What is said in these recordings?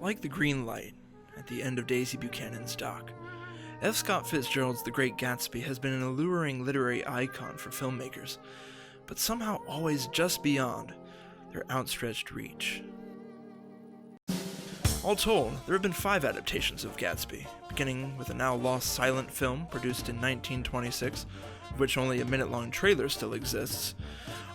Like the green light at the end of Daisy Buchanan's dock, F. Scott Fitzgerald's The Great Gatsby has been an alluring literary icon for filmmakers, but somehow always just beyond their outstretched reach. All told, there have been 5 adaptations of Gatsby, beginning with a now lost silent film produced in 1926, of which only a minute-long trailer still exists.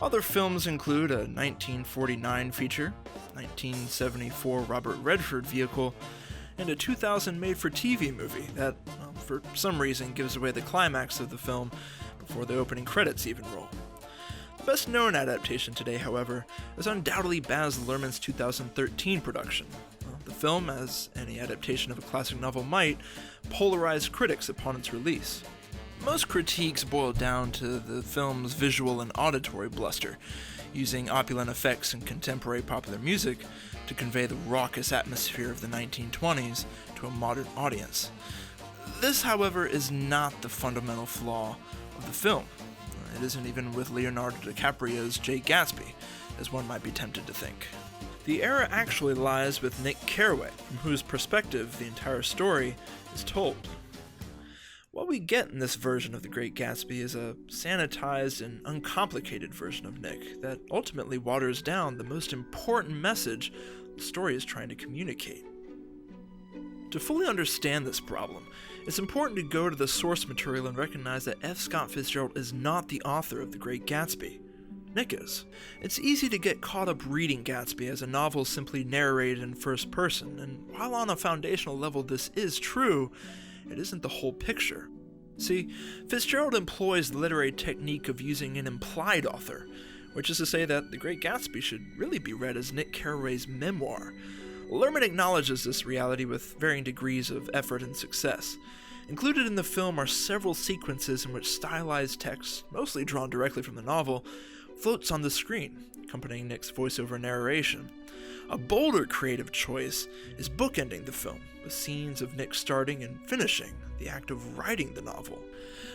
Other films include a 1949 feature, 1974 Robert Redford vehicle, and a 2000 made-for-TV movie that, well, for some reason, gives away the climax of the film before the opening credits even roll. The best-known adaptation today, however, is undoubtedly Baz Luhrmann's 2013 production. The film, as any adaptation of a classic novel might, polarized critics upon its release. Most critiques boil down to the film's visual and auditory bluster, using opulent effects and contemporary popular music to convey the raucous atmosphere of the 1920s to a modern audience. This, however, is not the fundamental flaw of the film. It isn't even with Leonardo DiCaprio's Great Gatsby, as one might be tempted to think. The error actually lies with Nick Carraway, from whose perspective the entire story is told. What we get in this version of The Great Gatsby is a sanitized and uncomplicated version of Nick that ultimately waters down the most important message the story is trying to communicate. To fully understand this problem, it's important to go to the source material and recognize that F. Scott Fitzgerald is not the author of The Great Gatsby. Nick is. It's easy to get caught up reading Gatsby as a novel simply narrated in first person, and while on a foundational level this is true, it isn't the whole picture. See, Fitzgerald employs the literary technique of using an implied author, which is to say that The Great Gatsby should really be read as Nick Carraway's memoir. Luhrmann acknowledges this reality with varying degrees of effort and success. Included in the film are several sequences in which stylized text, mostly drawn directly from the novel, floats on the screen, accompanying Nick's voiceover narration. A bolder creative choice is bookending the film, with scenes of Nick starting and finishing the act of writing the novel.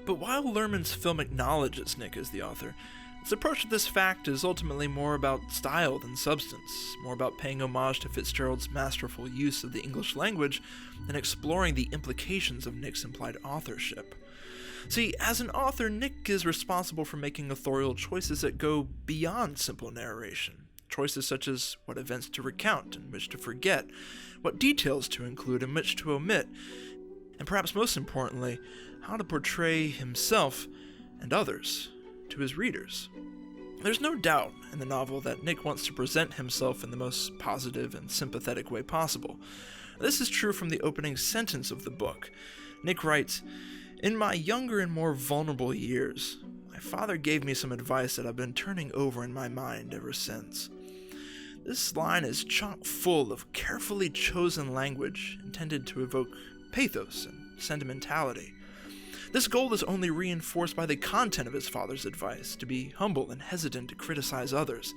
But while Luhrmann's film acknowledges Nick as the author, its approach to this fact is ultimately more about style than substance, more about paying homage to Fitzgerald's masterful use of the English language and exploring the implications of Nick's implied authorship. See, as an author, Nick is responsible for making authorial choices that go beyond simple narration. Choices such as what events to recount and which to forget, what details to include and which to omit, and perhaps most importantly, how to portray himself and others to his readers. There's no doubt in the novel that Nick wants to present himself in the most positive and sympathetic way possible. This is true from the opening sentence of the book. Nick writes, "In my younger and more vulnerable years, my father gave me some advice that I've been turning over in my mind ever since." This line is chock full of carefully chosen language intended to evoke pathos and sentimentality. This goal is only reinforced by the content of his father's advice, to be humble and hesitant to criticize others.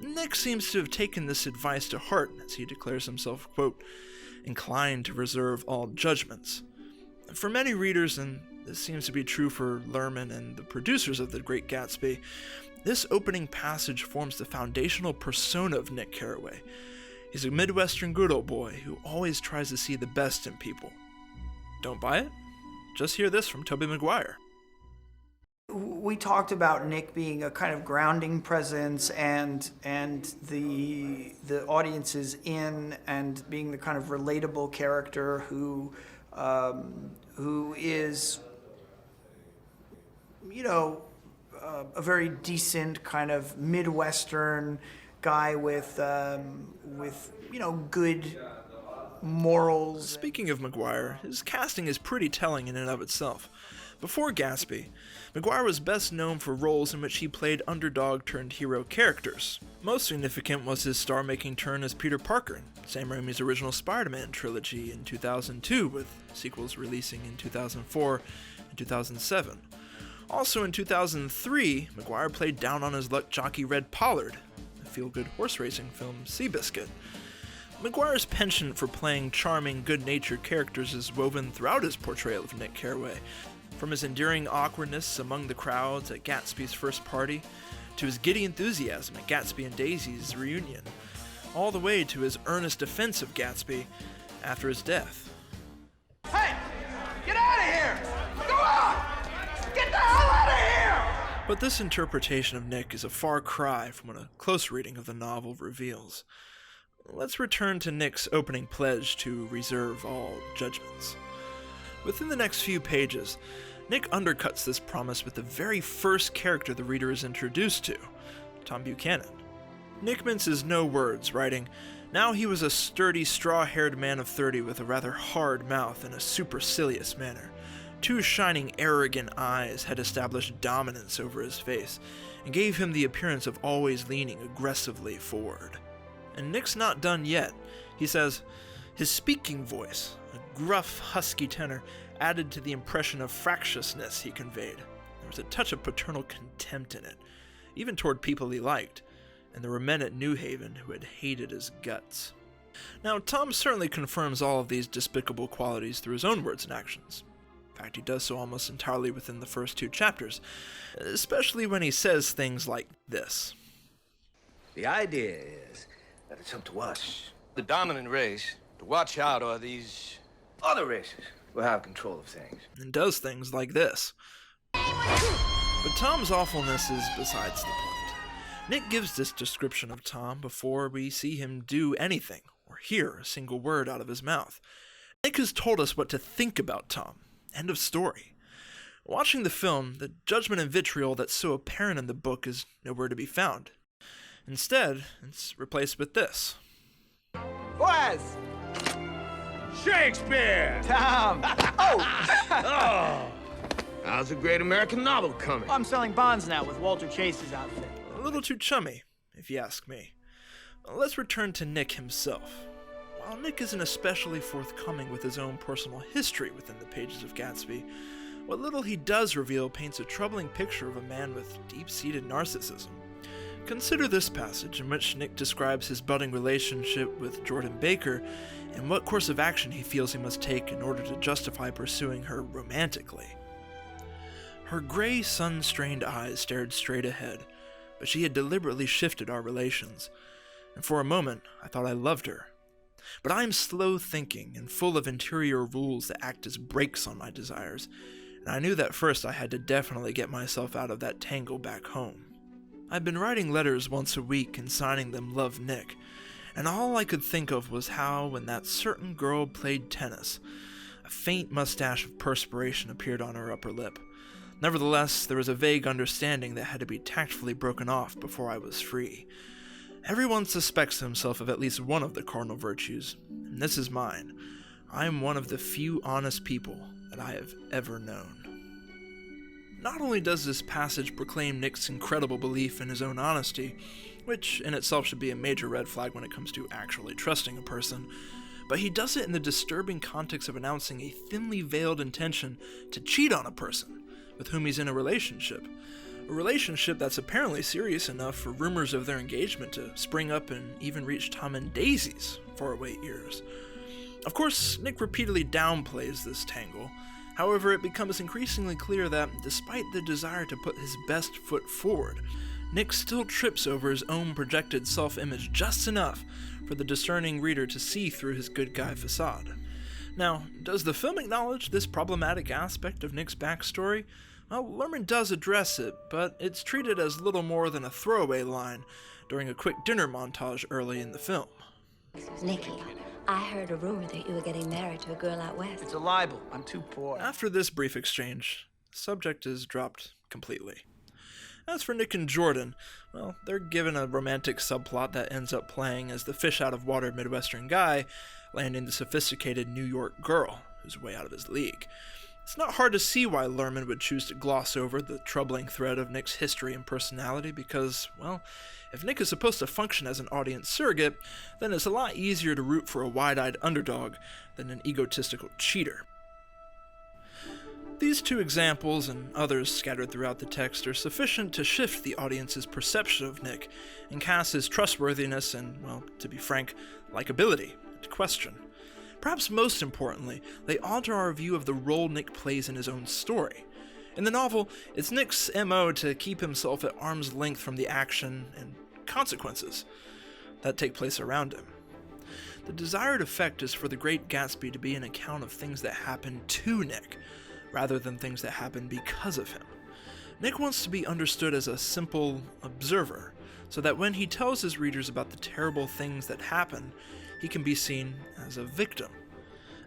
Nick seems to have taken this advice to heart as he declares himself, quote, "inclined to reserve all judgments." For many readers, and this seems to be true for Luhrmann and the producers of The Great Gatsby, this opening passage forms the foundational persona of Nick Carraway. He's a Midwestern good old boy who always tries to see the best in people. Don't buy it? Just hear this from Tobey Maguire. We talked about Nick being a kind of grounding presence and the audiences in, and being the kind of relatable character who is, you know, a very decent kind of Midwestern guy with you know, good morals. Speaking of Maguire, his casting is pretty telling in and of itself. Before Gatsby, Maguire was best known for roles in which he played underdog-turned-hero characters. Most significant was his star-making turn as Peter Parker in Sam Raimi's original Spider-Man trilogy in 2002, with sequels releasing in 2004 and 2007. Also in 2003, Maguire played down-on-his-luck jockey Red Pollard, the feel-good horse racing film Seabiscuit. Maguire's penchant for playing charming, good-natured characters is woven throughout his portrayal of Nick Carraway, from his endearing awkwardness among the crowds at Gatsby's first party, to his giddy enthusiasm at Gatsby and Daisy's reunion. all the way to his earnest defense of Gatsby after his death. Hey! Get out of here! Go on! Get the hell out of here! But this interpretation of Nick is a far cry from what a close reading of the novel reveals. Let's return to Nick's opening pledge to reserve all judgments. Within the next few pages, Nick undercuts this promise with the very first character the reader is introduced to, Tom Buchanan. Nick minces no words, writing, "Now he was a sturdy, straw-haired man of 30 with a rather hard mouth and a supercilious manner. Two shining, arrogant eyes had established dominance over his face and gave him the appearance of always leaning aggressively forward." And Nick's not done yet. He says, "His speaking voice, a gruff, husky tenor, added to the impression of fractiousness he conveyed. There was a touch of paternal contempt in it, even toward people he liked, and there were men at New Haven who had hated his guts." Now, Tom certainly confirms all of these despicable qualities through his own words and actions. In fact, he does so almost entirely within the first 2 chapters, especially when he says things like this. The idea is that it's up to us, The dominant race, to watch out or these... other races, will have control of things. And does things like this. But Tom's awfulness is besides the point. Nick gives this description of Tom before we see him do anything or hear a single word out of his mouth. Nick has told us what to think about Tom. End of story. Watching the film, the judgment and vitriol that's so apparent in the book is nowhere to be found. Instead, it's replaced with this. Boaz! Shakespeare! Tom! Oh! How's a great American novel coming? I'm selling bonds now with Walter Chase's outfit. A little too chummy, if you ask me. Let's return to Nick himself. While Nick isn't especially forthcoming with his own personal history within the pages of Gatsby, what little he does reveal paints a troubling picture of a man with deep-seated narcissism. Consider this passage in which Nick describes his budding relationship with Jordan Baker and what course of action he feels he must take in order to justify pursuing her romantically. Her gray, sun-strained eyes stared straight ahead, but she had deliberately shifted our relations, and for a moment I thought I loved her. But I am slow-thinking and full of interior rules that act as brakes on my desires, and I knew that first I had to definitely get myself out of that tangle back home. I'd been writing letters once a week and signing them Love Nick, and all I could think of was how, when that certain girl played tennis, a faint mustache of perspiration appeared on her upper lip. Nevertheless, there was a vague understanding that had to be tactfully broken off before I was free. Everyone suspects himself of at least one of the cardinal virtues, and this is mine. I am one of the few honest people that I have ever known. Not only does this passage proclaim Nick's incredible belief in his own honesty, which in itself should be a major red flag when it comes to actually trusting a person, but he does it in the disturbing context of announcing a thinly veiled intention to cheat on a person with whom he's in a relationship that's apparently serious enough for rumors of their engagement to spring up and even reach Tom and Daisy's faraway ears. Of course, Nick repeatedly downplays this tangle. However, it becomes increasingly clear that, despite the desire to put his best foot forward, Nick still trips over his own projected self-image just enough for the discerning reader to see through his good guy facade. Now, does the film acknowledge this problematic aspect of Nick's backstory? Well, Luhrmann does address it, but it's treated as little more than a throwaway line during a quick dinner montage early in the film. Nicky, I heard a rumor that you were getting married to a girl out west. It's a libel. I'm too poor. After this brief exchange, the subject is dropped completely. As for Nick and Jordan, well, they're given a romantic subplot that ends up playing as the fish-out-of-water Midwestern guy landing the sophisticated New York girl who's way out of his league. It's not hard to see why Luhrmann would choose to gloss over the troubling thread of Nick's history and personality because, well, if Nick is supposed to function as an audience surrogate, then it's a lot easier to root for a wide-eyed underdog than an egotistical cheater. These two examples, and others scattered throughout the text, are sufficient to shift the audience's perception of Nick and cast his trustworthiness and, well, to be frank, likability into question. Perhaps most importantly, they alter our view of the role Nick plays in his own story. In the novel, it's Nick's MO to keep himself at arm's length from the action and consequences. that take place around him. The desired effect is for The Great Gatsby to be an account of things that happen to Nick, rather than things that happen because of him. Nick wants to be understood as a simple observer, so that when he tells his readers about the terrible things that happen, he can be seen as a victim.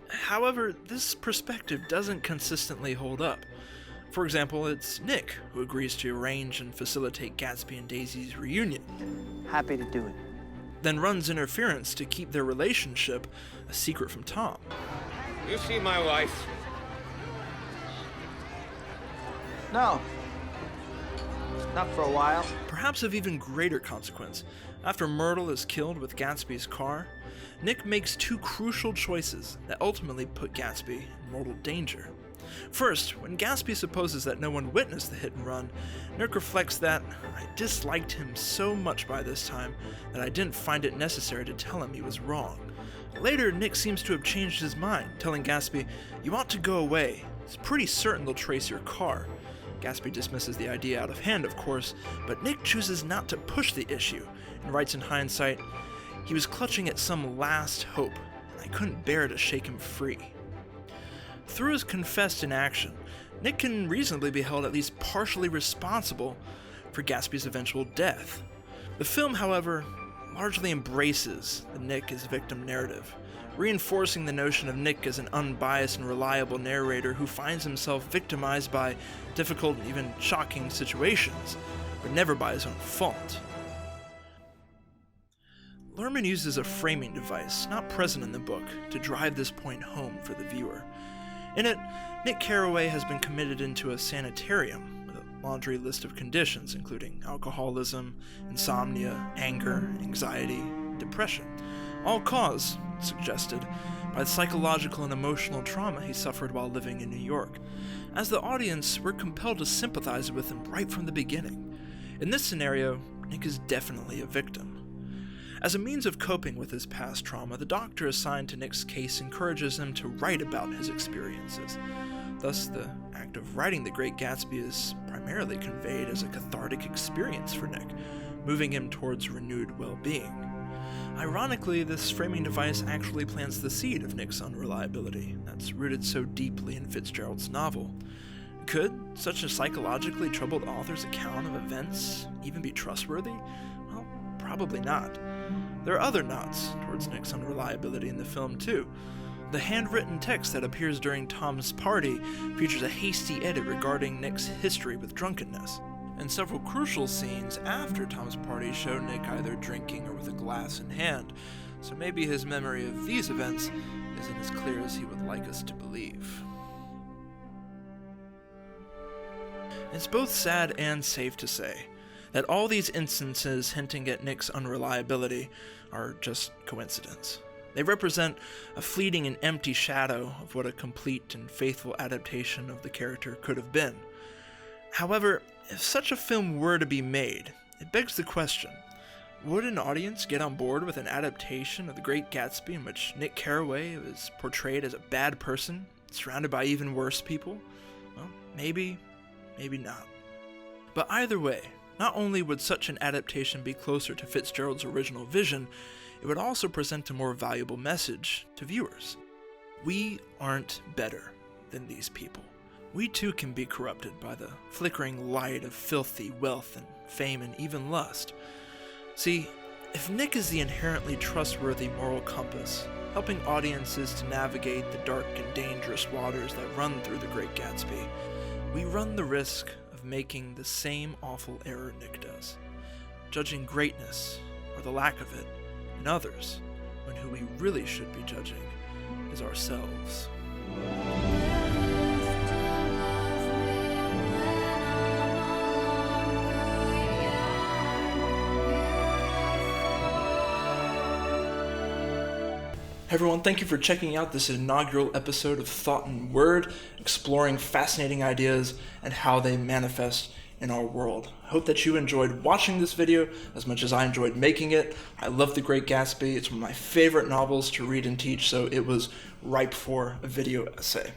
However, this perspective doesn't consistently hold up. For example, it's Nick who agrees to arrange and facilitate Gatsby and Daisy's reunion, Happy to do it. then runs interference to keep their relationship a secret from Tom. You see my wife? No. Not for a while. Perhaps of even greater consequence, after Myrtle is killed with Gatsby's car, Nick makes two crucial choices that ultimately put Gatsby in mortal danger. First, when Gatsby supposes that no one witnessed the hit and run, Nick reflects that, "I disliked him so much by this time that I didn't find it necessary to tell him he was wrong." Later, Nick seems to have changed his mind, telling Gatsby, "You ought to go away. It's pretty certain they'll trace your car." Gatsby dismisses the idea out of hand, of course, but Nick chooses not to push the issue and writes in hindsight, "He was clutching at some last hope, and I couldn't bear to shake him free." Through his confessed inaction, Nick can reasonably be held at least partially responsible for Gatsby's eventual death. The film, however, largely embraces the Nick as victim narrative, reinforcing the notion of Nick as an unbiased and reliable narrator who finds himself victimized by difficult and even shocking situations, but never by his own fault. Luhrmann uses a framing device not present in the book to drive this point home for the viewer. In it, Nick Carraway has been committed into a sanitarium with a laundry list of conditions, including alcoholism, insomnia, anger, anxiety, depression, all caused, it's suggested, by the psychological and emotional trauma he suffered while living in New York. As the audience, we're compelled to sympathize with him right from the beginning. In this scenario, Nick is definitely a victim. As a means of coping with his past trauma, the doctor assigned to Nick's case encourages him to write about his experiences. Thus, the act of writing The Great Gatsby is primarily conveyed as a cathartic experience for Nick, moving him towards renewed well-being. Ironically, this framing device actually plants the seed of Nick's unreliability that's rooted so deeply in Fitzgerald's novel. Could such a psychologically troubled author's account of events even be trustworthy? Well, probably not. There are other nods towards Nick's unreliability in the film, too. The handwritten text that appears during Tom's party features a hasty edit regarding Nick's history with drunkenness, and several crucial scenes after Tom's party show Nick either drinking or with a glass in hand, so maybe his memory of these events isn't as clear as he would like us to believe. It's both sad and safe to say that all these instances hinting at Nick's unreliability are just coincidence. They represent a fleeting and empty shadow of what a complete and faithful adaptation of the character could have been. However, if such a film were to be made, it begs the question, would an audience get on board with an adaptation of The Great Gatsby in which Nick Carraway is portrayed as a bad person, surrounded by even worse people? Well, maybe not. But either way, not only would such an adaptation be closer to Fitzgerald's original vision, it would also present a more valuable message to viewers. We aren't better than these people. We too can be corrupted by the flickering light of filthy wealth and fame and even lust. See, if Nick is the inherently trustworthy moral compass, helping audiences to navigate the dark and dangerous waters that run through The Great Gatsby, we run the risk of making the same awful error Nick does, judging greatness, or the lack of it, in others, when who we really should be judging is ourselves. Hey everyone, thank you for checking out this inaugural episode of Thought and Word, exploring fascinating ideas and how they manifest in our world. I hope that you enjoyed watching this video as much as I enjoyed making it. I love The Great Gatsby. It's one of my favorite novels to read and teach, so it was ripe for a video essay.